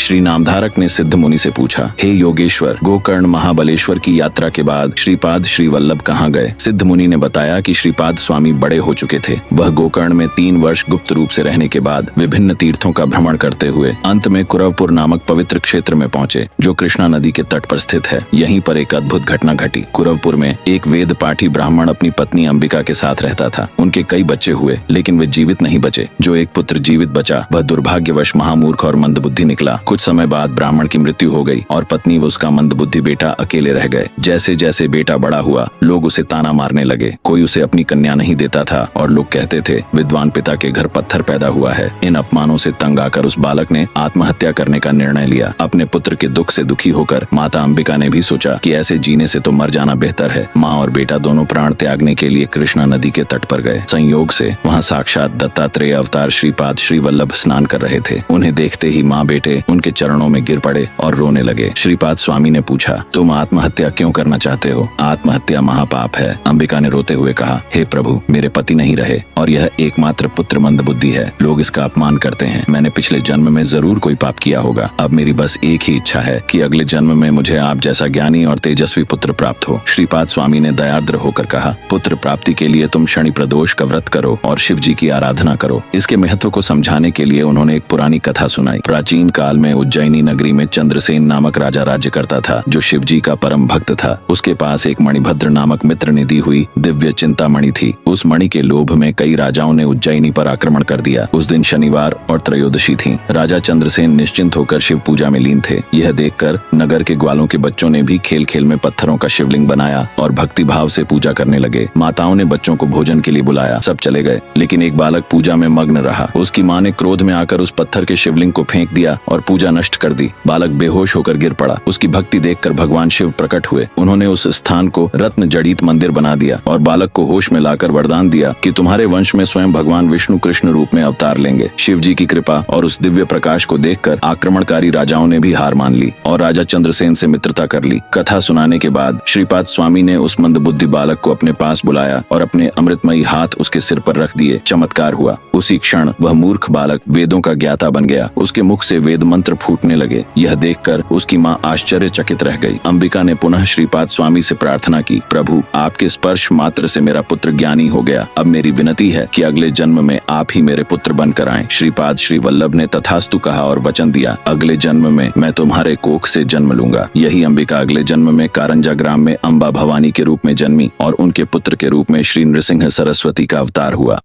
श्री नामधारक ने सिद्ध मुनि से पूछा, हे योगेश्वर, गोकर्ण महाबलेश्वर की यात्रा के बाद श्रीपाद श्री वल्लभ कहाँ गए? सिद्ध मुनि ने बताया कि श्रीपाद स्वामी बड़े हो चुके थे। वह गोकर्ण में 3 वर्ष गुप्त रूप से रहने के बाद विभिन्न तीर्थों का भ्रमण करते हुए अंत में कुरवपुर नामक पवित्र क्षेत्र में पहुंचे, जो कृष्णा नदी के तट पर स्थित है। यहीं पर एक अद्भुत घटना घटी। कुरवपुर में एक वेद पाठी ब्राह्मण अपनी पत्नी अंबिका के साथ रहता था। उनके कई बच्चे हुए, लेकिन वे जीवित नहीं बचे। जो एक पुत्र जीवित बचा वह दुर्भाग्यवश महामूर्ख और मंदबुद्धि निकला। कुछ समय बाद ब्राह्मण की मृत्यु हो गई और पत्नी व उसका मंदबुद्धि बेटा अकेले रह गए। जैसे जैसे बेटा बड़ा हुआ, लोग उसे ताना मारने लगे। कोई उसे अपनी कन्या नहीं देता था और लोग कहते थे, विद्वान पिता के घर पत्थर पैदा हुआ है। इन अपमानों से तंग आकर उस बालक ने आत्महत्या करने का निर्णय लिया। अपने पुत्र के दुख से दुखी होकर माता अंबिका ने भी सोचा कि ऐसे जीने से तो मर जाना बेहतर है। माँ और बेटा दोनों प्राण त्यागने के लिए कृष्णा नदी के तट पर गए। संयोग से वहाँ साक्षात दत्तात्रेय अवतार श्रीपाद श्री वल्लभ स्नान कर रहे थे। उन्हें देखते ही माँ बेटे उनके चरणों में गिर पड़े और रोने लगे। श्रीपाद स्वामी ने पूछा, तुम आत्महत्या क्यों करना चाहते हो? आत्महत्या महापाप है। अंबिका ने रोते हुए कहा, हे प्रभु, मेरे पति नहीं रहे और यह एकमात्र पुत्र मंदबुद्धि है। लोग इसका अपमान करते हैं। मैंने पिछले जन्म में जरूर कोई पाप किया होगा। अब मेरी बस एक ही इच्छा है कि अगले जन्म में मुझे आप जैसा ज्ञानी और तेजस्वी पुत्र प्राप्त हो। श्रीपाद स्वामी ने दयार्द्र होकर कहा, पुत्र प्राप्ति के लिए तुम शनि प्रदोष का व्रत करो और शिव जी की आराधना करो। इसके महत्व को समझाने के लिए उन्होंने एक पुरानी कथा सुनाई। प्राचीन काल में उज्जैनी नगरी में चंद्रसेन नामक राजा राज्य करता था, जो शिव जी का परम भक्त था। उसके पास एक मणिभद्र नामक मित्र ने दी हुई दिव्य चिंतामणि थी। उस मणि के लोभ में कई राजाओं ने उज्जैनी पर आक्रमण कर दिया। उस दिन शनिवार और त्रयोदशी थी। राजा चंद्रसेन निश्चिंत होकर शिव पूजा में लीन थे। यह देखकर नगर के ग्वालों के बच्चों ने भी खेल खेल में पत्थरों का शिवलिंग बनाया और भक्ति भाव से पूजा करने लगे। माताओं ने बच्चों को भोजन के लिए बुलाया। सब चले गए, लेकिन एक बालक पूजा में मग्न रहा। उसकी माँ ने क्रोध में आकर उस पत्थर के शिवलिंग को फेंक दिया और पूजा नष्ट कर दी। बालक बेहोश होकर गिर पड़ा। उसकी भक्ति देखकर भगवान शिव प्रकट हुए। उन्होंने उस स्थान को रत्न जड़ित मंदिर बना दिया और बालक को होश में लाकर वरदान दिया कि तुम्हारे वंश में स्वयं भगवान विष्णु कृष्ण रूप में अवतार लेंगे। शिव जी की कृपा और उस दिव्य प्रकाश को देखकर आक्रमणकारी राजाओं ने भी हार मान ली और राजा चंद्रसेन से मित्रता कर ली। कथा सुनाने के बाद श्रीपाद स्वामी ने उस मंदबुद्धि बालक को अपने पास बुलाया और अपने अमृतमयी हाथ उसके सिर पर रख दिए। चमत्कार हुआ। उसी क्षण वह मूर्ख बालक वेदों का ज्ञाता बन गया। उसके मुख से वेद मंत्र फूटने लगे। यह देखकर उसकी माँ आश्चर्यचकित रह गई। अंबिका ने पुनः श्रीपाद स्वामी से प्रार्थना की, प्रभु, आपके स्पर्श मात्र से मेरा पुत्र ज्ञानी हो गया। अब मेरी विनती है कि अगले जन्म में आप ही मेरे पुत्र बनकर आएं। श्रीपाद श्री वल्लभ ने तथास्तु कहा और वचन दिया, अगले जन्म में मैं तुम्हारे कोख से जन्म लूंगा। यही अंबिका अगले जन्म में कारंजा ग्राम में अंबा भवानी के रूप में जन्मी और उनके पुत्र के रूप में श्री नृसिंह सरस्वती का अवतार हुआ।